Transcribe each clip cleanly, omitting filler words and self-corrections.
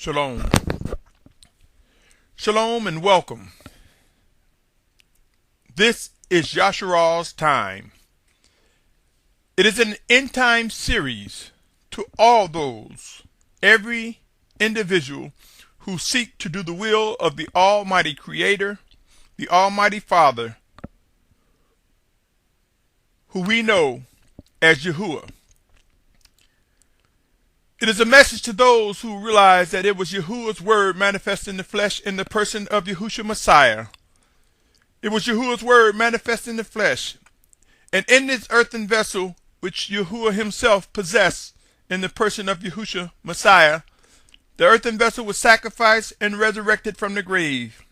Shalom. Shalom and welcome. This is Yashar'al's time. It is an end-time series to all those, every individual who seek to do the will of the Almighty Creator, the Almighty Father, who we know as Yahuah. It is a message to those who realize that it was Yahuwah's word manifest in the flesh in the person of Yahusha Messiah. It was Yahuwah's word manifest in the flesh, and in this earthen vessel which Yahuwah himself possessed in the person of Yahusha Messiah, the earthen vessel was sacrificed and resurrected from the grave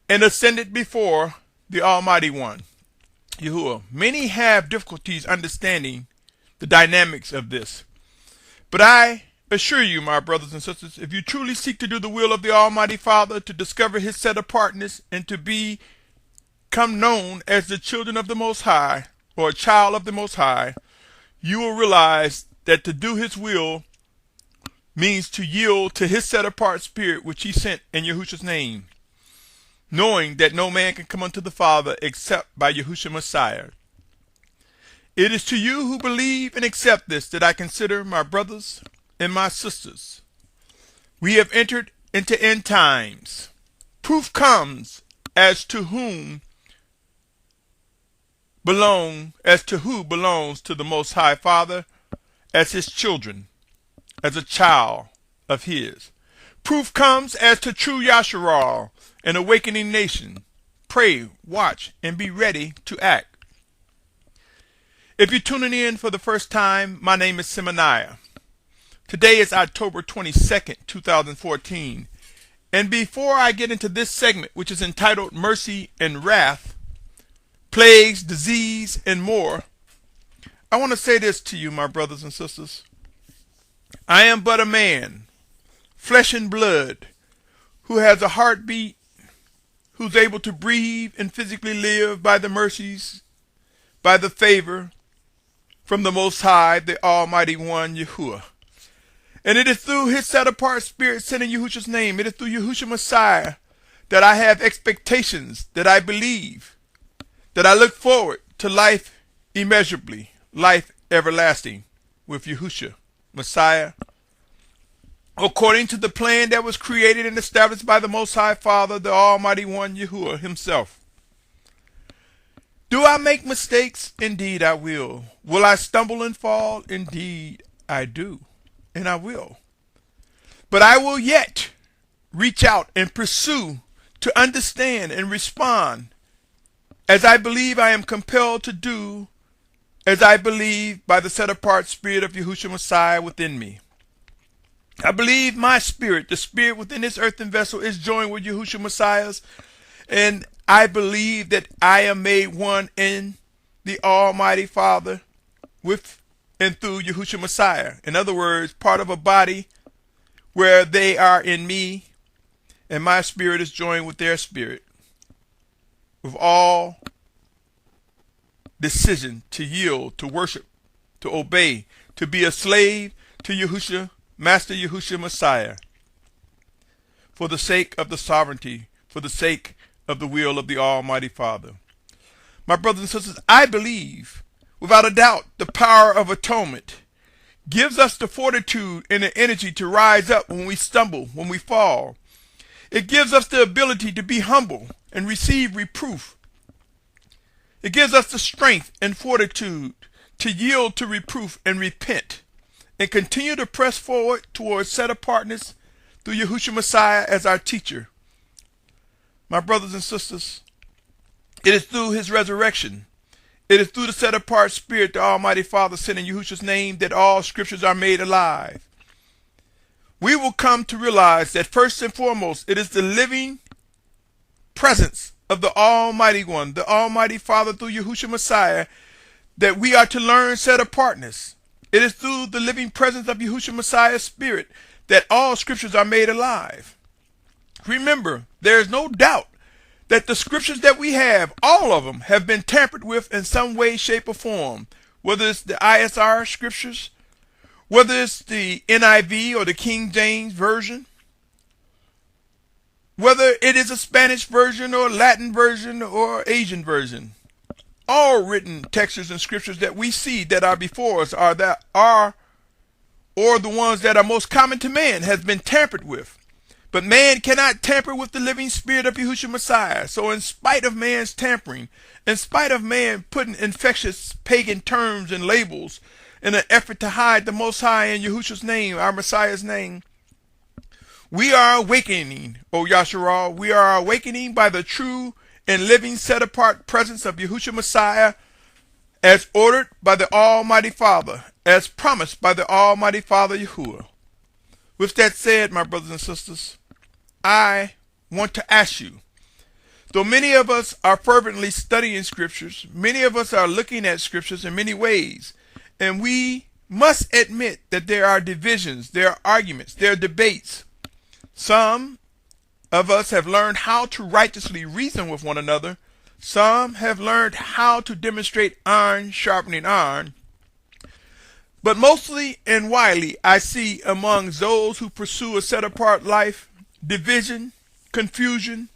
and ascended before the Almighty One, Yahuwah. Many have difficulties understanding the dynamics of this. But I assure you, my brothers and sisters, if you truly seek to do the will of the Almighty Father, to discover his set-apartness, and to become known as the children of the Most High, or a child of the Most High, you will realize that to do his will means to yield to his set-apart spirit which he sent in Yahusha's name, knowing that no man can come unto the Father except by Yahusha Messiah. It is to you who believe and accept this that I consider my brothers and my sisters. We have entered into end times. Proof comes as to who belongs to the Most High Father as his children, as a child of his. Proof comes as to true Yashar'al, an awakening nation. Pray, watch, and be ready to act. If you're tuning in for the first time, my name is Symmanayah. Today is October 22nd, 2014. And before I get into this segment, which is entitled Mercy and Wrath, Plagues, Disease, and More, I want to say this to you, my brothers and sisters. I am but a man, flesh and blood, who has a heartbeat, who's able to breathe and physically live by the mercies, by the favor, from the Most High, the Almighty One, Yahuwah. And it is through his set-apart spirit sent in Yahusha's name, it is through Yahusha Messiah that I have expectations, that I believe, that I look forward to life immeasurably, life everlasting with Yahusha Messiah, according to the plan that was created and established by the Most High Father, the Almighty One, Yahuwah himself. Do I make mistakes? Indeed I will. Will I stumble and fall? Indeed I do, and I will. But I will yet reach out and pursue to understand and respond as I believe I am compelled to do, as I believe by the set-apart spirit of Yahusha Messiah within me. I believe my spirit, the spirit within this earthen vessel, is joined with Yahusha Messiah's, and I believe that I am made one in the Almighty Father with and through Yahusha Messiah. In other words, part of a body where they are in me and my spirit is joined with their spirit, with all decision to yield, to worship, to obey, to be a slave to Yahusha, Master Yahusha Messiah, for the sake of the sovereignty, for the sake of the will of the Almighty Father. My brothers and sisters, I believe, without a doubt, the power of atonement gives us the fortitude and the energy to rise up when we stumble, when we fall. It gives us the ability to be humble and receive reproof. It gives us the strength and fortitude to yield to reproof and repent and continue to press forward towards set-apartness through Yahusha Messiah as our teacher. My brothers and sisters, it is through his resurrection, it is through the set-apart spirit the Almighty Father sent in Yahusha's name that all scriptures are made alive. We will come to realize that first and foremost, it is the living presence of the Almighty One, the Almighty Father through Yahusha Messiah, that we are to learn set-apartness. It is through the living presence of Yahusha Messiah's spirit that all scriptures are made alive. Remember, there is no doubt that the scriptures that we have, all of them, have been tampered with in some way, shape, or form. Whether it's the ISR scriptures, whether it's the NIV or the King James Version, whether it is a Spanish version or Latin version or Asian version. All written texts and scriptures that we see that are before us or the ones that are most common to man has been tampered with. But man cannot tamper with the living spirit of Yahusha Messiah. So in spite of man's tampering, in spite of man putting infectious pagan terms and labels in an effort to hide the Most High in Yahusha's name, our Messiah's name, we are awakening, O Yashar'al. We are awakening by the true and living set-apart presence of Yahusha Messiah, as ordered by the Almighty Father, as promised by the Almighty Father Yahuah. With that said, my brothers and sisters, I want to ask you, though many of us are fervently studying scriptures, many of us are looking at scriptures in many ways, and we must admit that there are divisions, there are arguments, there are debates. Some of us have learned how to righteously reason with one another. Some have learned how to demonstrate iron sharpening iron. But mostly and widely, I see among those who pursue a set-apart life, division, confusion,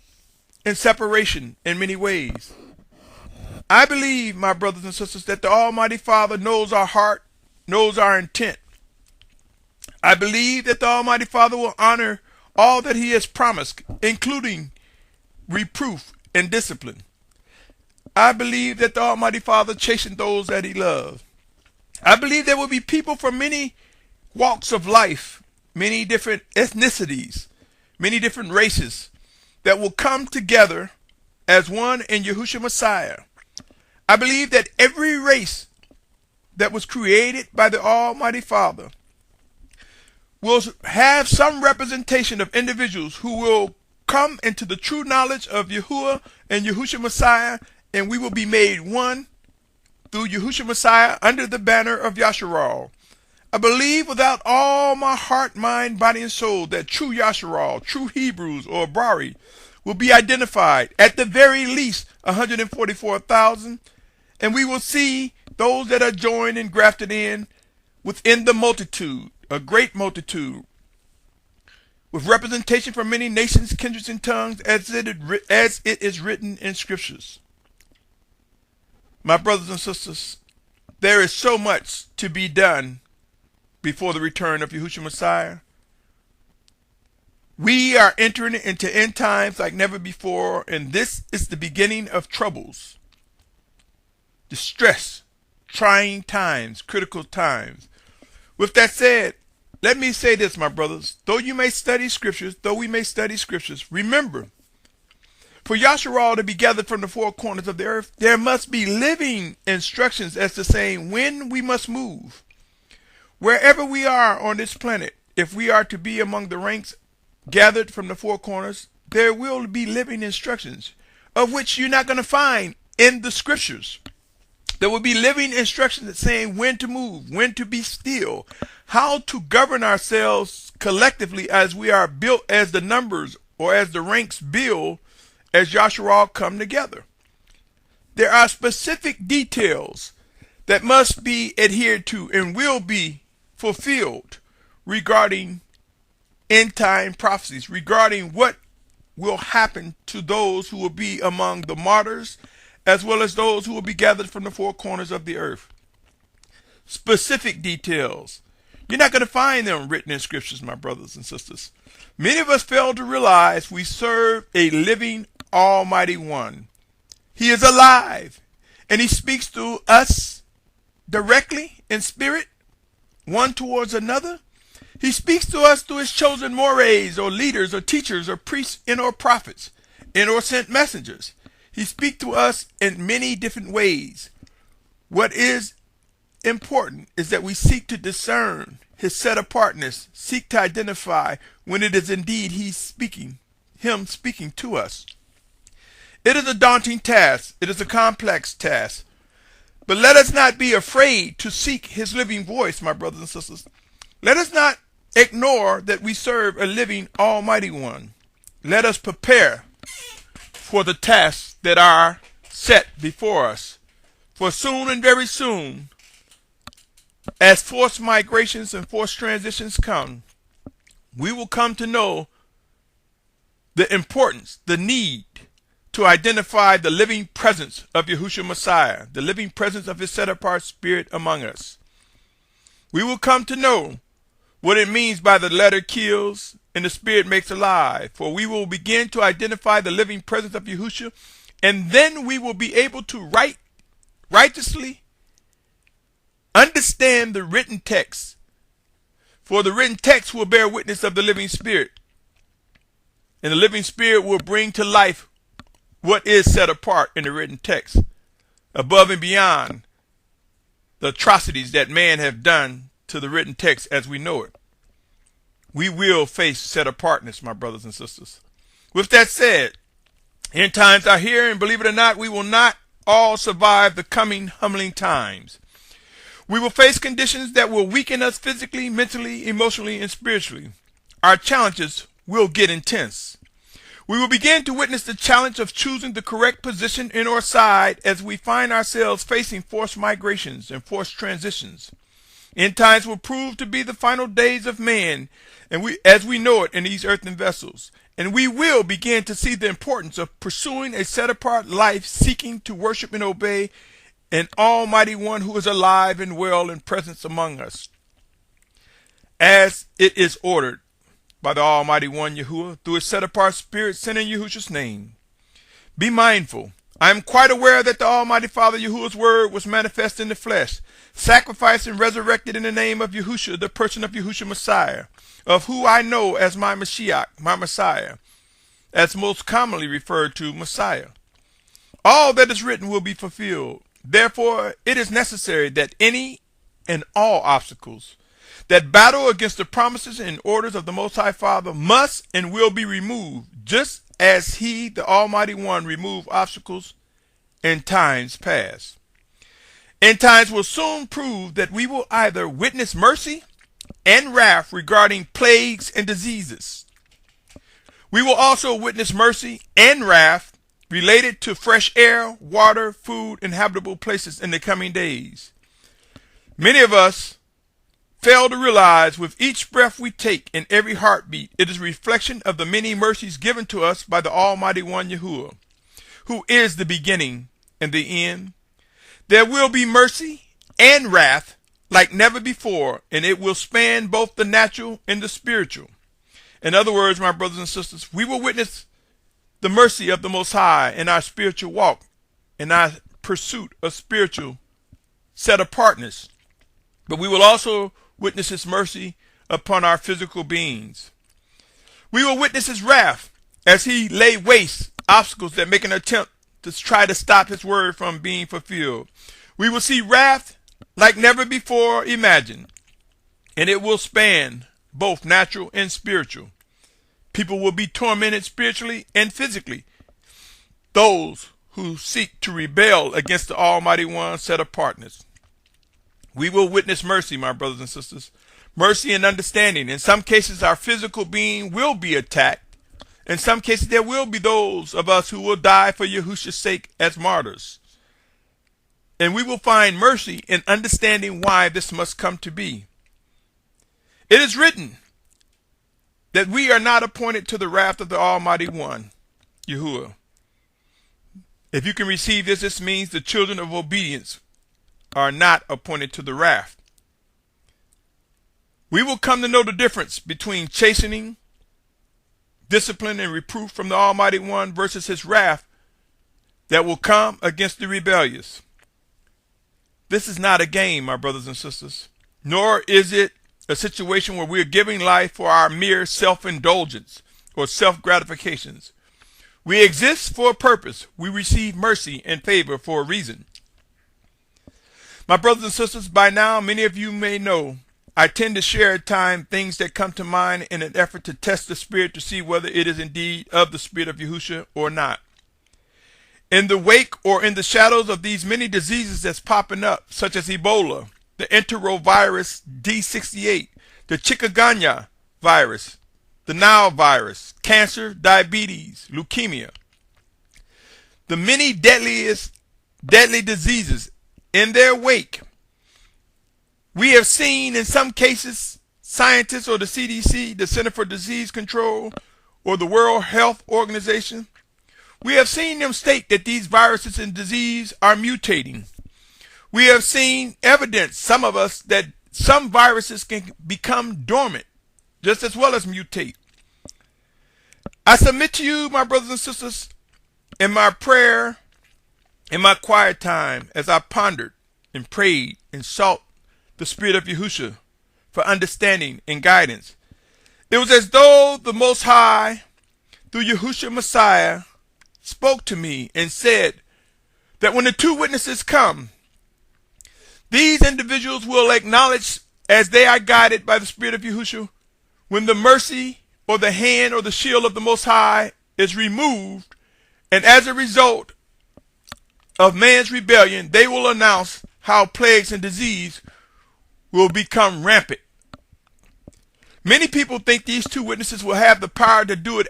and separation in many ways. I believe, my brothers and sisters, that the Almighty Father knows our heart, knows our intent. I believe that the Almighty Father will honor all that he has promised, including reproof and discipline. I believe that the Almighty Father chastened those that he loves. I believe there will be people from many walks of life, many different ethnicities, many different races that will come together as one in Yahusha Messiah. I believe that every race that was created by the Almighty Father will have some representation of individuals who will come into the true knowledge of Yahuah and Yahusha Messiah, and we will be made one through Yahusha Messiah under the banner of Yashar'al. I believe without all my heart, mind, body, and soul that true Yashar'al, true Hebrews or Bari will be identified, at the very least 144,000, and we will see those that are joined and grafted in within the multitude, a great multitude, with representation from many nations, kindreds, and tongues, as it is written in scriptures. My brothers and sisters, there is so much to be done before the return of Yahusha Messiah. We are entering into end times like never before, and this is the beginning of troubles, distress, trying times, critical times. With that said, let me say this, my brothers. Though we may study scriptures, remember, for Yashar'al to be gathered from the four corners of the earth, there must be living instructions as to saying when we must move. Wherever we are on this planet, if we are to be among the ranks gathered from the four corners, there will be living instructions, of which you're not going to find in the scriptures. There will be living instructions saying when to move, when to be still, how to govern ourselves collectively as we are built, as the numbers or as the ranks build, as Yashar'al come together. There are specific details that must be adhered to and will be fulfilled regarding end time prophecies, regarding what will happen to those who will be among the martyrs, as well as those who will be gathered from the four corners of the earth. Specific details. You're not going to find them written in scriptures, my brothers and sisters. Many of us fail to realize we serve a living Almighty One. He is alive, and he speaks to us directly in spirit, one towards another. He speaks to us through his chosen mores, or leaders, or teachers, or priests, and or prophets, and or sent messengers. He speaks to us in many different ways. What is important is that we seek to discern his set-apartness, seek to identify when it is indeed him speaking to us. It is a daunting task. It is a complex task. But let us not be afraid to seek his living voice, my brothers and sisters. Let us not ignore that we serve a living Almighty One. Let us prepare for the tasks that are set before us. For soon and very soon, As forced migrations and forced transitions come, we will come to know the importance, the need to identify the living presence of Yahusha Messiah, the living presence of his set-apart spirit among us. We will come to know what it means by the letter kills and the spirit makes alive, for we will begin to identify the living presence of Yahusha, and then we will be able to righteously understand the written text, for the written text will bear witness of the living spirit, and the living spirit will bring to life what is set apart in the written text, above and beyond the atrocities that man have done to the written text as we know it. We will face set-apartness, my brothers and sisters. With that said, end times are here, and believe it or not, we will not all survive the coming humbling times. We will face conditions that will weaken us physically, mentally, emotionally, and spiritually. Our challenges will get intense. We will begin to witness the challenge of choosing the correct position in our side as we find ourselves facing forced migrations and forced transitions. End times will prove to be the final days of man, and as we know it in these earthen vessels. And we will begin to see the importance of pursuing a set-apart life, seeking to worship and obey an Almighty One who is alive and well in presence among us, as it is ordered by the Almighty One Yahuah through his set-apart spirit sent in Yahusha's name. Be mindful. I am quite aware that the Almighty Father Yahuah's word was manifest in the flesh, sacrificed and resurrected in the name of Yahusha, the person of Yahusha Messiah, of who I know as my Mashyach, my Messiah, as most commonly referred to Messiah. All that is written will be fulfilled. Therefore, it is necessary that any and all obstacles that battle against the promises and orders of the Most High Father must and will be removed, just as he, the Almighty One, removed obstacles in times past. End times will soon prove that we will either witness mercy and wrath regarding plagues and diseases. We will also witness mercy and wrath related to fresh air, water, food, and habitable places in the coming days. Many of us fail to realize with each breath we take and every heartbeat, it is a reflection of the many mercies given to us by the Almighty One Yahuah, who is the beginning and the end. There will be mercy and wrath like never before, and it will span both the natural and the spiritual. In other words, my brothers and sisters, we will witness the mercy of the Most High in our spiritual walk, in our pursuit of spiritual set-apartness. But we will also witness his mercy upon our physical beings. We will witness his wrath as he lay waste obstacles that make an attempt to try to stop his word from being fulfilled. We will see wrath like never before imagined, and it will span both natural and spiritual. People will be tormented spiritually and physically. Those who seek to rebel against the Almighty One's set-apartness. We will witness mercy, my brothers and sisters. Mercy and understanding. In some cases, our physical being will be attacked. In some cases, there will be those of us who will die for Yahusha's sake as martyrs. And we will find mercy in understanding why this must come to be. It is written that we are not appointed to the wrath of the Almighty One, Yahuah. If you can receive this, this means the children of obedience are not appointed to the wrath. We will come to know the difference between chastening, discipline, and reproof from the Almighty One versus his wrath that will come against the rebellious. This is not a game, my brothers and sisters, nor is it a situation where we are giving life for our mere self-indulgence or self-gratifications. We exist for a purpose. We receive mercy and favor for a reason. My brothers and sisters, by now, many of you may know, I tend to share at times things that come to mind in an effort to test the spirit to see whether it is indeed of the spirit of Yahusha or not. In the wake or in the shadows of these many diseases that's popping up, such as Ebola, the enterovirus D68, the chikungunya virus, the Nile virus, cancer, diabetes, leukemia, the many deadly diseases in their wake, We have seen in some cases scientists or the CDC, the Center for Disease Control, or the World Health Organization, we have seen them state that these viruses and disease are mutating. We have seen evidence, some of us, that some viruses can become dormant just as well as mutate. I submit to you, my brothers and sisters, in my prayer, in my quiet time, as I pondered and prayed and sought the Spirit of Yahusha for understanding and guidance. It was as though the Most High, through Yahusha Messiah, spoke to me and said that when the two witnesses come, these individuals will acknowledge, as they are guided by the Spirit of Yahusha, when the mercy or the hand or the shield of the Most High is removed, and as a result of man's rebellion, they will announce how plagues and disease will become rampant. Many people think these two witnesses will have the power to do it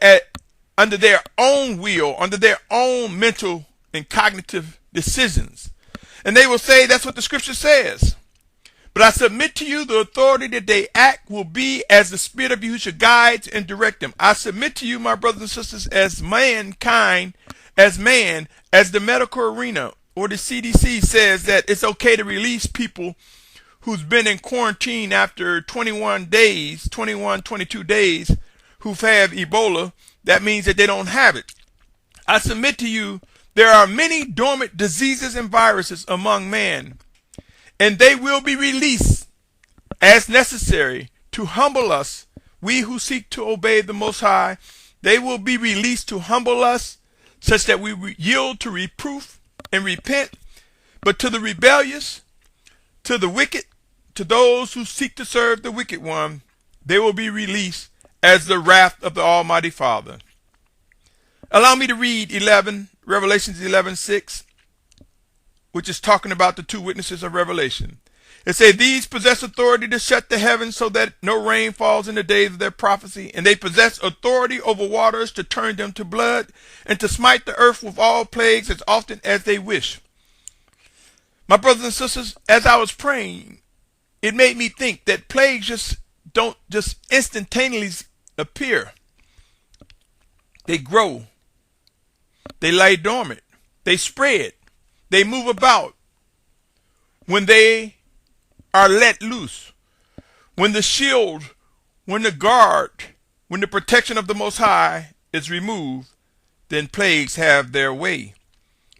under their own will, under their own mental and cognitive decisions. And they will say that's what the scripture says. But I submit to you the authority that they act will be as the Spirit of Yahushua guides and direct them. I submit to you, my brothers and sisters, as mankind, as man, as the medical arena or the CDC says that it's okay to release people who's been in quarantine after 22 days, who've had Ebola. That means that they don't have it. I submit to you, there are many dormant diseases and viruses among man, and they will be released as necessary to humble us. We who seek to obey the Most High, they will be released to humble us, such that we yield to reproof and repent. But to the rebellious, to the wicked, to those who seek to serve the wicked one, they will be released as the wrath of the Almighty Father. Allow me to read Revelations 11:6, which is talking about the two witnesses of Revelation. It says, these possess authority to shut the heavens so that no rain falls in the days of their prophecy, and they possess authority over waters to turn them to blood, and to smite the earth with all plagues as often as they wish. My brothers and sisters, as I was praying, it made me think that plagues don't just instantaneously appear. They grow. They lie dormant. They spread. They move about. When they are let loose, when the shield, when the guard, when the protection of the Most High is removed, then plagues have their way.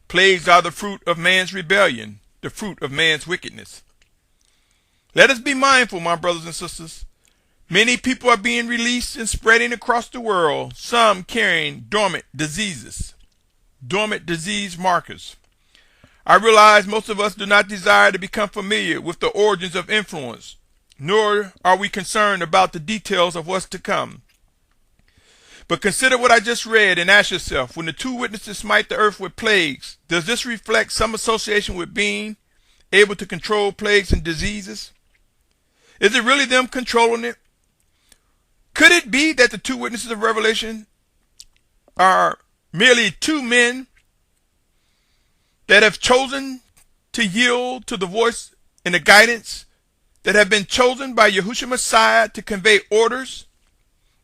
Plagues are the fruit of man's rebellion, the fruit of man's wickedness. Let us be mindful, my brothers and sisters. Many people are being released and spreading across the world, some carrying dormant diseases, dormant disease markers. I realize most of us do not desire to become familiar with the origins of influence, nor are we concerned about the details of what's to come. But consider what I just read and ask yourself, when the two witnesses smite the earth with plagues, does this reflect some association with being able to control plagues and diseases? Is it really them controlling it? Could it be that the two witnesses of Revelation are merely two men that have chosen to yield to the voice and the guidance, that have been chosen by Yahusha Messiah to convey orders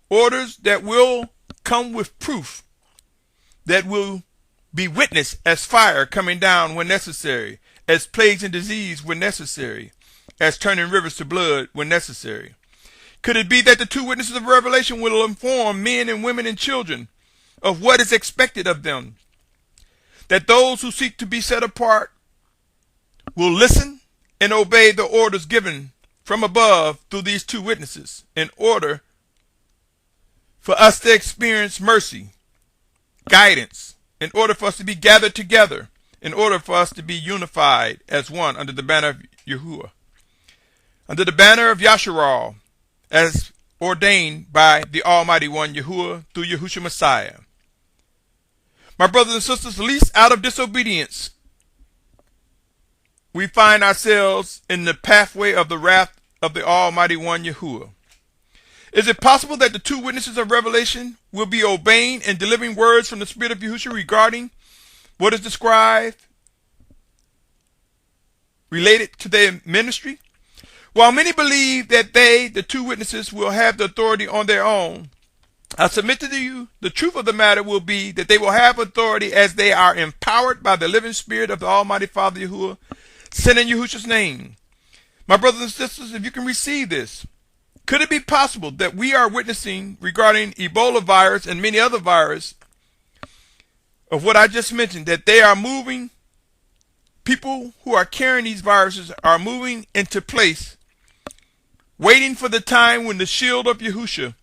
that will come with proof, that will be witnessed as fire coming down when necessary, as plagues and disease when necessary, as turning rivers to blood when necessary? Could it be that the two witnesses of Revelation will inform men and women and children of what is expected of them? That those who seek to be set apart will listen and obey the orders given from above through these two witnesses, in order for us to experience mercy, guidance, in order for us to be gathered together, in order for us to be unified as one under the banner of Yahuwah, under the banner of Yashar'al, as ordained by the Almighty One Yahuwah through Yahusha Messiah. My brothers and sisters, least out of disobedience, we find ourselves in the pathway of the wrath of the Almighty One Yahuwah. Is it possible that the two witnesses of Revelation will be obeying and delivering words from the Spirit of Yahushua regarding what is described related to their ministry? While many believe that they, the two witnesses, will have the authority on their own, I submit to you the truth of the matter will be that they will have authority as they are empowered by the living spirit of the Almighty Father Yahuah, sent in Yahusha's name. My brothers and sisters, if you can receive this, could it be possible that we are witnessing regarding Ebola virus and many other viruses of what I just mentioned, that they are moving, people who are carrying these viruses are moving into place, waiting for the time when the shield of Yahusha,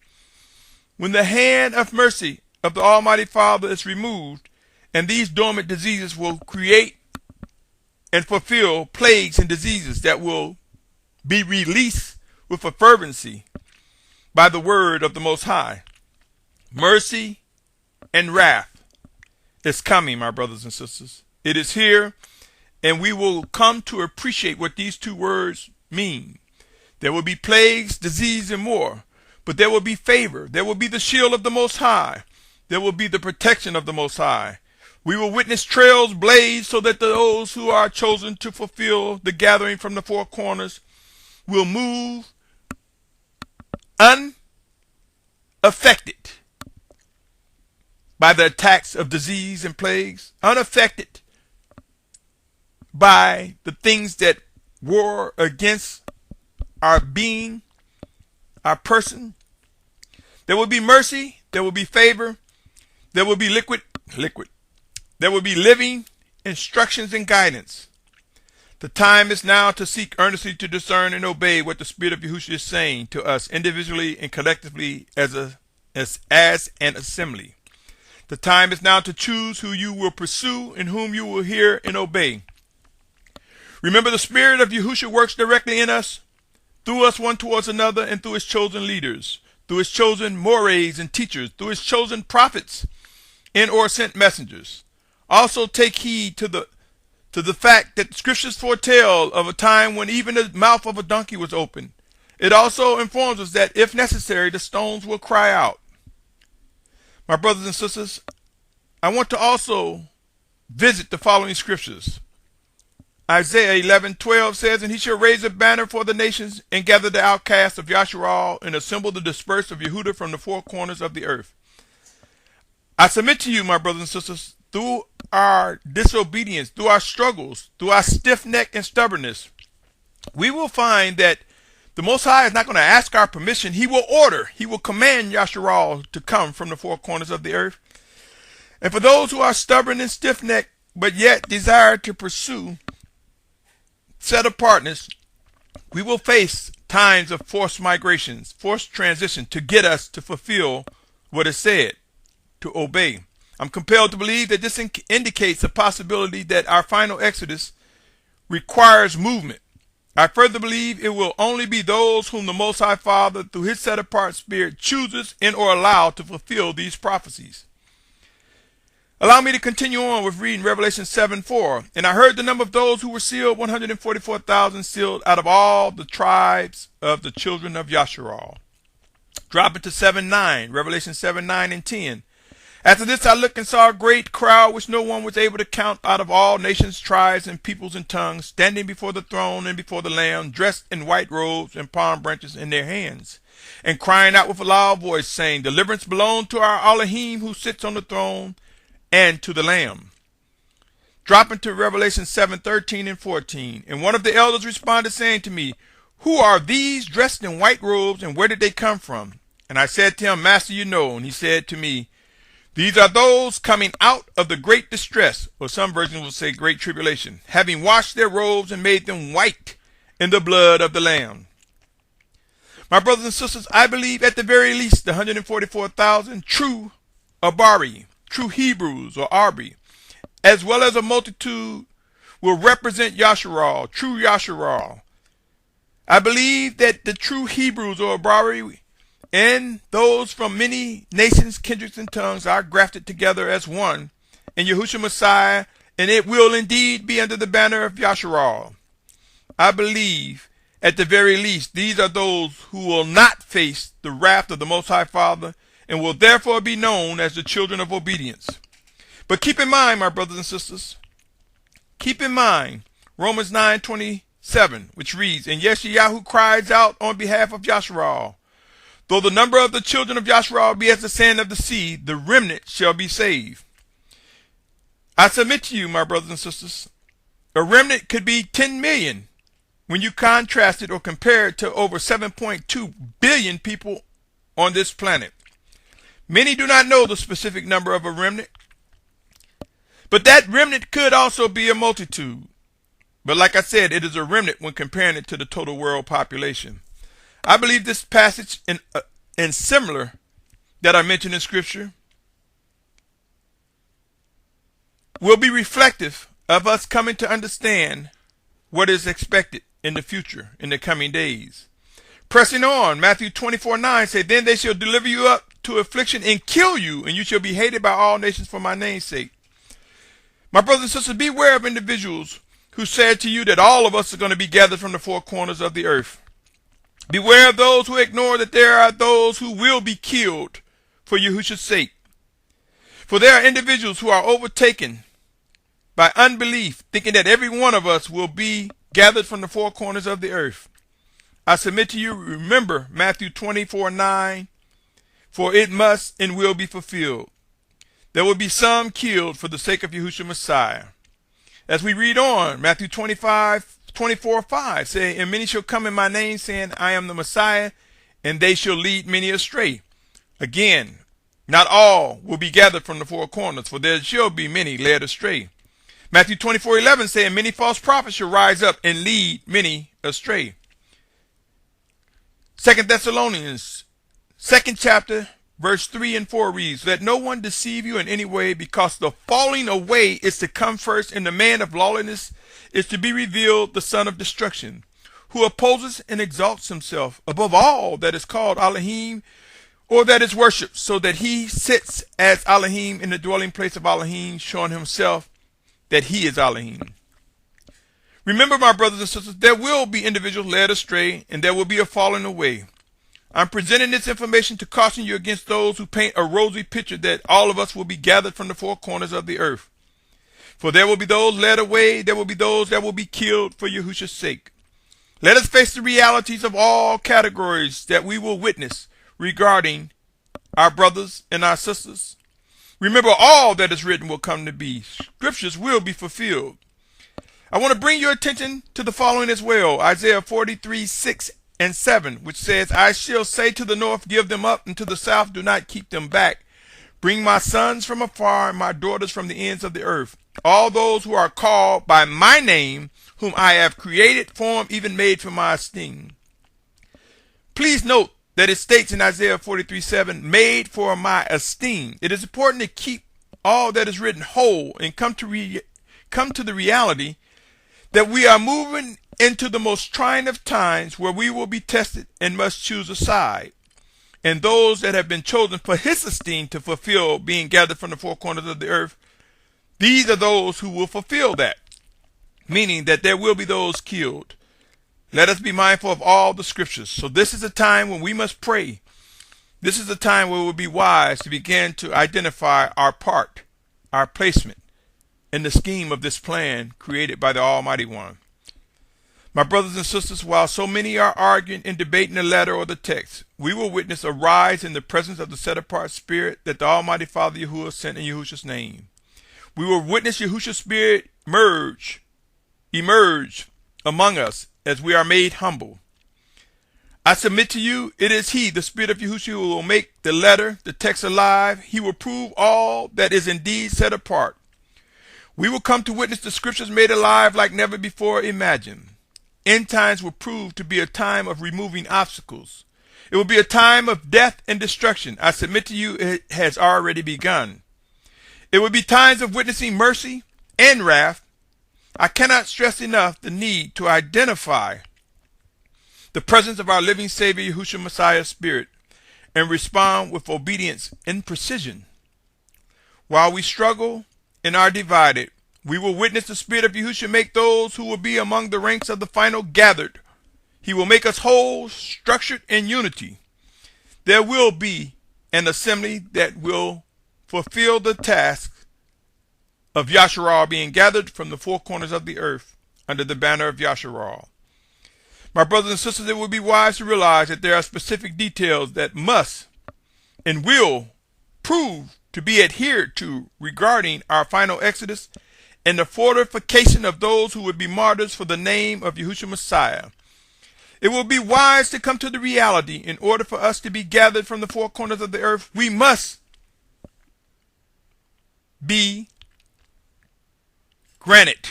when the hand of mercy of the Almighty Father is removed, and these dormant diseases will create and fulfill plagues and diseases that will be released with a fervency by the word of the Most High. Mercy and wrath is coming, my brothers and sisters. It is here, and we will come to appreciate what these two words mean. There will be plagues, disease, and more, but there will be favor. There will be the shield of the Most High. There will be the protection of the Most High. We will witness trails blaze so that those who are chosen to fulfill the gathering from the four corners will move unaffected by the attacks of disease and plagues, unaffected by the things that war against our being, our person. There will be mercy, there will be favor, there will be liquid. There will be living instructions and guidance. The time is now to seek earnestly to discern and obey what the Spirit of Yahushua is saying to us individually and collectively as an assembly. The time is now to choose who you will pursue and whom you will hear and obey. Remember, the Spirit of Yahushua works directly in us, through us one towards another, and through his chosen leaders, through his chosen mores and teachers, through his chosen prophets and or sent messengers. Also take heed to the fact that the scriptures foretell of a time when even the mouth of a donkey was open. It also informs us that if necessary, the stones will cry out. My brothers and sisters, I want to also visit the following scriptures. Isaiah 11:12 says, "And he shall raise a banner for the nations and gather the outcasts of Yashar'al and assemble the dispersed of Yehudah from the four corners of the earth." I submit to you, my brothers and sisters, through our disobedience, through our struggles, through our stiff neck and stubbornness, we will find that the Most High is not going to ask our permission. He will order, he will command Yashar'al to come from the four corners of the earth. And for those who are stubborn and stiff-necked, but yet desire to pursue set-apartness, we will face times of forced migrations, forced transition to get us to fulfill what is said, to obey. I'm compelled to believe that this indicates a possibility that our final exodus requires movement. I further believe it will only be those whom the Most High Father, through his set-apart spirit, chooses and or allow to fulfill these prophecies. Allow me to continue on with reading Revelation 7:4. "And I heard the number of those who were sealed, 144,000 sealed out of all the tribes of the children of Yashar'al." Drop it to 7:9, Revelation 7:9 and 10. "After this I looked and saw a great crowd which no one was able to count, out of all nations, tribes, and peoples and tongues, standing before the throne and before the Lamb, dressed in white robes and palm branches in their hands, and crying out with a loud voice, saying, 'Deliverance belongs to our Elohim who sits on the throne and to the Lamb.'" Drop into Revelation 7:13 and 14. "And one of the elders responded, saying to me, 'Who are these dressed in white robes, and where did they come from?' And I said to him, 'Master, you know.' And he said to me, 'These are those coming out of the great distress,'" or some versions will say great tribulation, "having washed their robes and made them white in the blood of the Lamb." My brothers and sisters, I believe at the very least the 144,000 true Abari, true Hebrews or Arbi, as well as a multitude will represent Yashar'al, true Yashar'al. I believe that the true Hebrews or Abari and those from many nations, kindreds, and tongues are grafted together as one in Yahusha Messiah, and it will indeed be under the banner of Yashar'al. I believe at the very least these are those who will not face the wrath of the Most High Father and will therefore be known as the children of obedience. But keep in mind, my brothers and sisters, keep in mind Romans 9:20 7, which reads, And Yahuah cries out on behalf of Yashar'al, Though the number of the children of Yashar'al be as the sand of the sea, the remnant shall be saved. I submit to you, my brothers and sisters, a remnant could be 10 million when you contrast it or compare it to over 7.2 billion people on this planet. Many do not know the specific number of a remnant, but that remnant could also be a multitude. But like I said, it is a remnant when comparing it to the total world population. I believe this passage and similar that I mentioned in Scripture will be reflective of us coming to understand what is expected in the future, in the coming days. Pressing on, Matthew 24:9 says, Then they shall deliver you up to affliction and kill you, and you shall be hated by all nations for my name's sake. My brothers and sisters, beware of individuals who said to you that all of us are going to be gathered from the four corners of the earth. Beware of those who ignore that there are those who will be killed for Yahusha's sake. For there are individuals who are overtaken by unbelief, thinking that every one of us will be gathered from the four corners of the earth. I submit to you, remember Matthew 24:9, for it must and will be fulfilled. There will be some killed for the sake of Yahusha Messiah. As we read on, Matthew 24:5 say, And many shall come in my name, saying, I am the Messiah, and they shall lead many astray. Again, not all will be gathered from the four corners, for there shall be many led astray. Matthew 24:11 saying, Many false prophets shall rise up and lead many astray. 2 Thessalonians, 2nd chapter, verse 3 and 4 reads, Let no one deceive you in any way, because the falling away is to come first, and the man of lawlessness is to be revealed, the son of destruction, who opposes and exalts himself above all that is called Elohim, or that is worshipped, so that he sits as Elohim in the dwelling place of Elohim, showing himself that he is Elohim. Remember, my brothers and sisters, there will be individuals led astray, and there will be a falling away. I'm presenting this information to caution you against those who paint a rosy picture that all of us will be gathered from the four corners of the earth. For there will be those led away, there will be those that will be killed for Yahusha's sake. Let us face the realities of all categories that we will witness regarding our brothers and our sisters. Remember, all that is written will come to be. Scriptures will be fulfilled. I want to bring your attention to the following as well. Isaiah 43:6 and 7, which says, I shall say to the north, give them up, and to the south, do not keep them back. Bring my sons from afar and my daughters from the ends of the earth. All those who are called by my name, whom I have created, formed, even made for my esteem. Please note that it states in Isaiah 43:7, made for my esteem. It is important to keep all that is written whole and come to the reality that we are moving into the most trying of times, where we will be tested and must choose a side. And those that have been chosen for his esteem to fulfill being gathered from the four corners of the earth, these are those who will fulfill that, meaning that there will be those killed. Let us be mindful of all the scriptures. So this is a time when we must pray. This is a time where it will be wise to begin to identify our part, our placement in the scheme of this plan created by the Almighty One. My brothers and sisters, while so many are arguing and debating the letter or the text, we will witness a rise in the presence of the set-apart spirit that the Almighty Father Yahuah sent in Yahusha's name. We will witness Yahusha's spirit emerge among us as we are made humble. I submit to you, it is he, the spirit of Yahusha, who will make the letter, the text alive. He will prove all that is indeed set apart. We will come to witness the scriptures made alive like never before imagined. End times will prove to be a time of removing obstacles. It will be a time of death and destruction. I submit to you, it has already begun. It will be times of witnessing mercy and wrath. I cannot stress enough the need to identify the presence of our living Savior, Yahusha Messiah's Spirit, and respond with obedience and precision. While we struggle and are divided, we will witness the Spirit of Yahusha make those who will be among the ranks of the final gathered. He will make us whole, structured in unity. There will be an assembly that will fulfill the task of Yashar'al being gathered from the four corners of the earth under the banner of Yashar'al. My brothers and sisters, it would be wise to realize that there are specific details that must and will prove to be adhered to regarding our final exodus and the fortification of those who would be martyrs for the name of Yahusha Messiah. It will be wise to come to the reality in order for us to be gathered from the four corners of the earth. We must be granted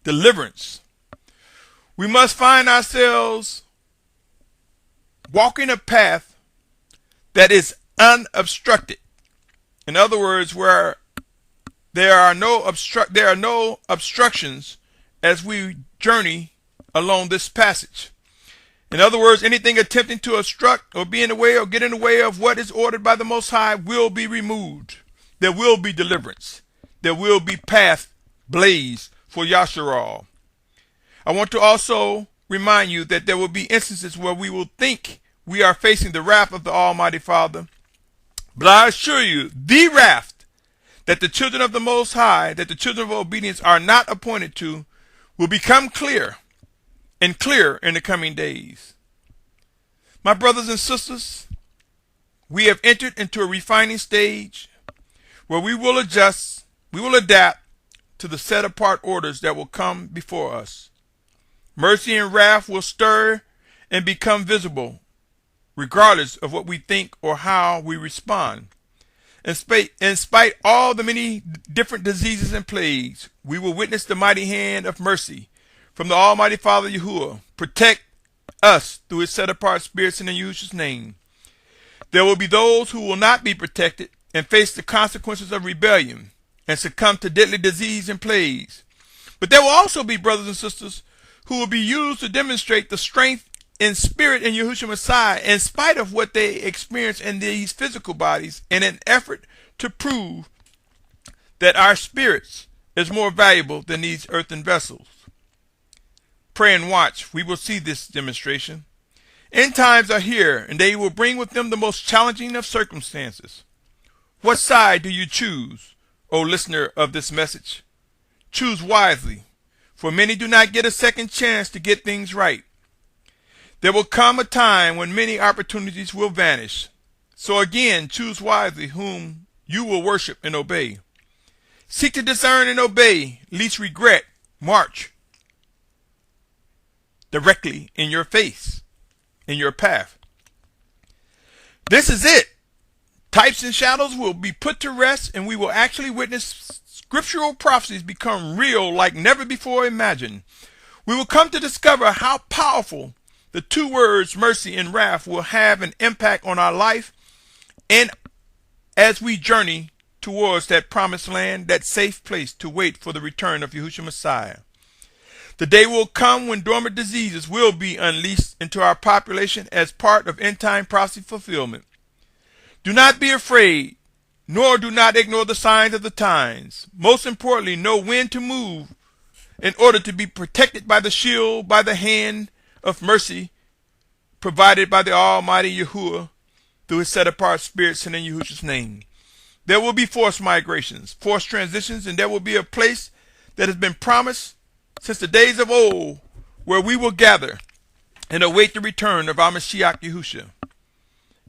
deliverance. We must find ourselves walking a path that is unobstructed. In other words, where there are no obstructions as we journey along this passage. In other words, anything attempting to obstruct or be in the way or get in the way of what is ordered by the Most High will be removed. There will be deliverance. There will be path blazed for Yashar'al. I want to also remind you that there will be instances where we will think we are facing the wrath of the Almighty Father. But I assure you, the wrath that the children of the Most High, that the children of obedience are not appointed to, will become clear and clear in the coming days. My brothers and sisters, we have entered into a refining stage where we will adjust, we will adapt to the set-apart orders that will come before us. Mercy and wrath will stir and become visible, regardless of what we think or how we respond. In spite all the many different diseases and plagues, we will witness the mighty hand of mercy from the Almighty Father Yahuah protect us through his set-apart spirits in Yahusha's name. There will be those who will not be protected and face the consequences of rebellion and succumb to deadly disease and plagues. But there will also be brothers and sisters who will be used to demonstrate the strength and spirit in Yahusha Messiah in spite of what they experience in these physical bodies, in an effort to prove that our spirits is more valuable than these earthen vessels. Pray and watch. We will see this demonstration. End times are here, and they will bring with them the most challenging of circumstances. What side do you choose, O listener of this message? Choose wisely, for many do not get a second chance to get things right. There will come a time when many opportunities will vanish. So again, choose wisely whom you will worship and obey. Seek to discern and obey, least regret, march directly in your face, in your path. This is it. Types and shadows will be put to rest, and we will actually witness scriptural prophecies become real like never before imagined. We will come to discover how powerful the two words mercy and wrath will have an impact on our life, and as we journey towards that promised land, that safe place to wait for the return of Yahusha Messiah. The day will come when dormant diseases will be unleashed into our population as part of end-time prophecy fulfillment. Do not be afraid, nor do not ignore the signs of the times. Most importantly, know when to move in order to be protected by the shield, by the hand of mercy provided by the Almighty Yahuah through his set-apart spirits and in Yahusha's name. There will be forced migrations, forced transitions, and there will be a place that has been promised since the days of old where we will gather and await the return of our Mashyach Yahusha.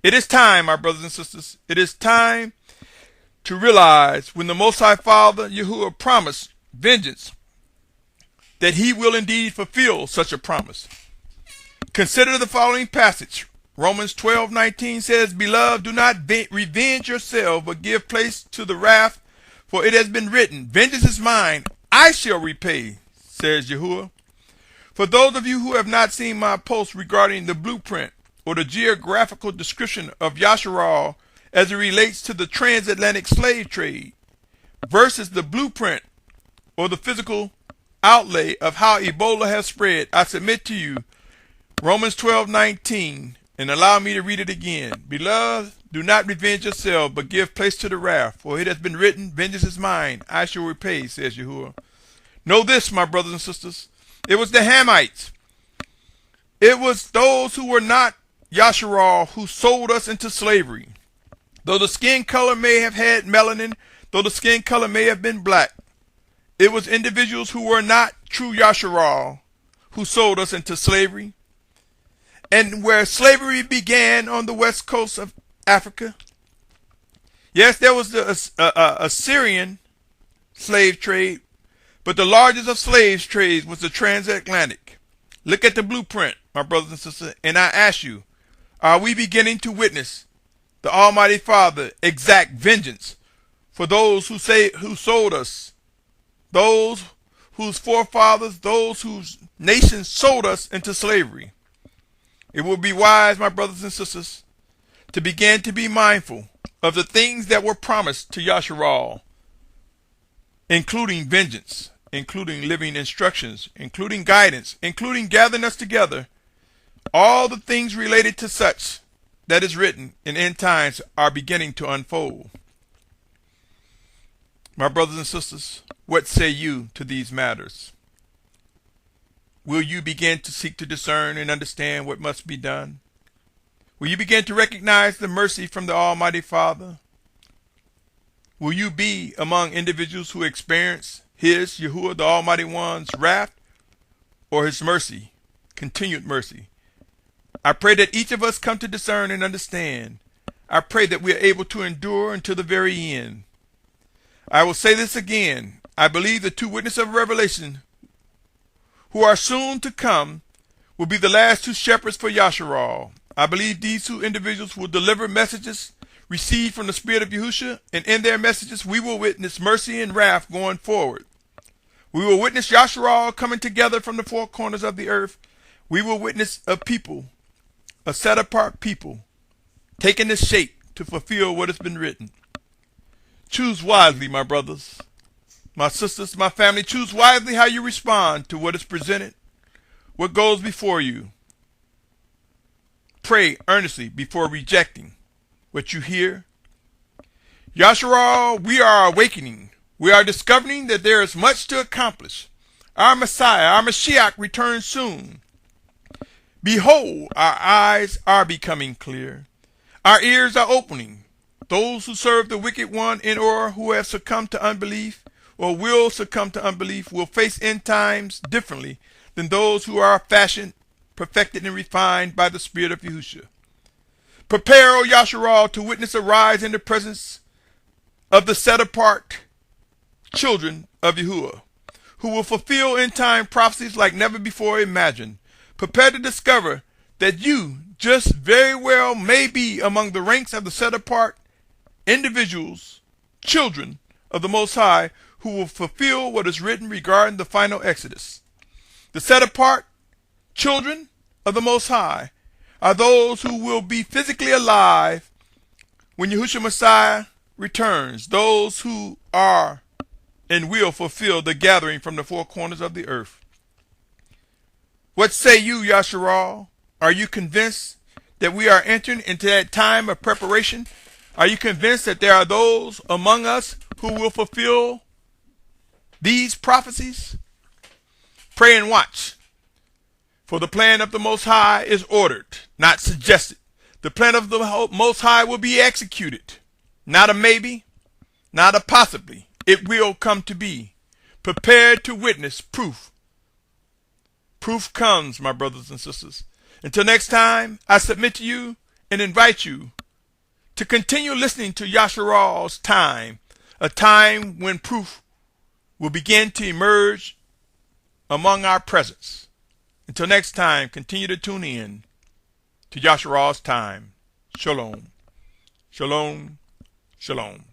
It is time, my brothers and sisters, it is time to realize when the Most High Father Yahuah promised vengeance, that he will indeed fulfill such a promise. Consider the following passage. Romans 12:19 says, Beloved, do not revenge yourself, but give place to the wrath, for it has been written, Vengeance is mine, I shall repay, says Yahuah. For those of you who have not seen my post regarding the blueprint or the geographical description of Yashar'al as it relates to the transatlantic slave trade versus the blueprint or the physical outlay of how Ebola has spread, I submit to you Romans 12:19, and allow me to read it again. Beloved, do not revenge yourself, but give place to the wrath, for it has been written, Vengeance is mine, I shall repay, says Yahuah. Know this, my brothers and sisters, it was the Hamites. It was those who were not Yashar'al who sold us into slavery. Though the skin color may have had melanin, though the skin color may have been black, it was individuals who were not true Yashar'al who sold us into slavery, and where slavery began on the west coast of Africa. Yes, there was the Assyrian slave trade, but the largest of slave trades was the transatlantic. Look at the blueprint, my brothers and sisters, and I ask you, are we beginning to witness the Almighty Father exact vengeance for those who sold us, those whose forefathers, those whose nations sold us into slavery? It will be wise, my brothers and sisters, to begin to be mindful of the things that were promised to Yashar'al, including vengeance, including living instructions, including guidance, including gathering us together. All the things related to such that is written in end times are beginning to unfold. My brothers and sisters, what say you to these matters? Will you begin to seek to discern and understand what must be done? Will you begin to recognize the mercy from the Almighty Father? Will you be among individuals who experience His, Yahuah, the Almighty One's wrath, or His mercy, continued mercy? I pray that each of us come to discern and understand. I pray that we are able to endure until the very end. I will say this again. I believe the two witnesses of Revelation who are soon to come will be the last two shepherds for Yashar'al. I believe these two individuals will deliver messages received from the Spirit of Yahusha, and in their messages we will witness mercy and wrath going forward. We will witness Yashar'al coming together from the four corners of the earth. We will witness a people, a set-apart people, taking the shape to fulfill what has been written. Choose wisely, my brothers, my sisters, my family. Choose wisely how you respond to what is presented, what goes before you. Pray earnestly before rejecting what you hear. Yashar'al, we are awakening. We are discovering that there is much to accomplish. Our Messiah, our Mashyach, returns soon. Behold, our eyes are becoming clear. Our ears are opening. Those who serve the wicked one and or who have succumbed to unbelief or will succumb to unbelief will face end times differently than those who are fashioned, perfected, and refined by the Spirit of Yahusha. Prepare, O Yashar'al, to witness a rise in the presence of the set-apart children of Yahuah, who will fulfill end-time prophecies like never before imagined. Prepare to discover that you just very well may be among the ranks of the set-apart individuals, children of the Most High, who will fulfill what is written regarding the final Exodus. The set-apart children of the Most High are those who will be physically alive when Yahusha Messiah returns, those who are and will fulfill the gathering from the four corners of the earth. What say you, Yashar'al? Are you convinced that we are entering into that time of preparation? Are you convinced that there are those among us who will fulfill these prophecies? Pray and watch. For the plan of the Most High is ordered, not suggested. The plan of the Most High will be executed. Not a maybe, not a possibly. It will come to be. Prepare to witness proof. Proof comes, my brothers and sisters. Until next time, I submit to you and invite you to continue listening to Yashar'al's time, a time when proof will begin to emerge among our presence. Until next time, continue to tune in to Yashar'al's time. Shalom. Shalom. Shalom.